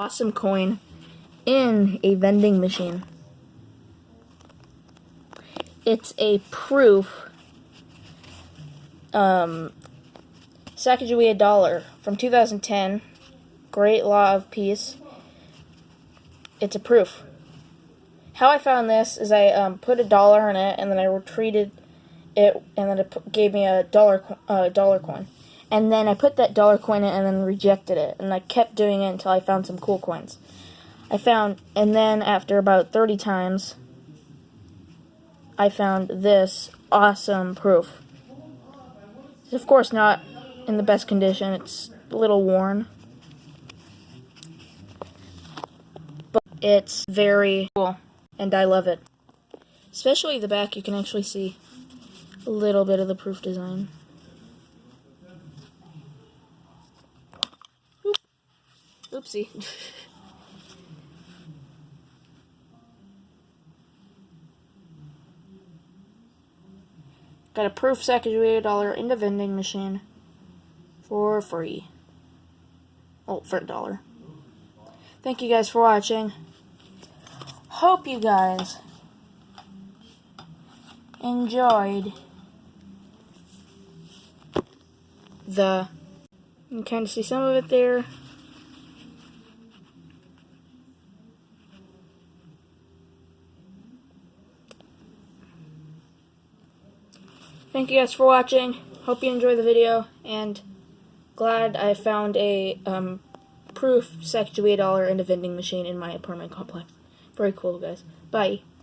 awesome coin in a vending machine. It's a proof Sacagawea dollar from 2010. Great Law of Peace. It's a proof. How I found this is I put $1 in it, and then I retreated it, and then it gave me a dollar coin. And then I put that dollar coin in and then rejected it. And I kept doing it until I found some cool coins. And then after about 30 times, I found this awesome proof. It's of course not in the best condition. It's a little worn. But it's very cool, and I love it. Especially the back, you can actually see a little bit of the proof design. Oopsie. Got a proof Sacagawea dollar in the vending machine for free. Oh, for $1. Thank you guys for watching. Hope you guys enjoyed you can kind of see some of it there. Thank you guys for watching. Hope you enjoyed the video, and glad I found a proof Sacagawea dollar in a vending machine in my apartment complex. Very cool, guys. Bye.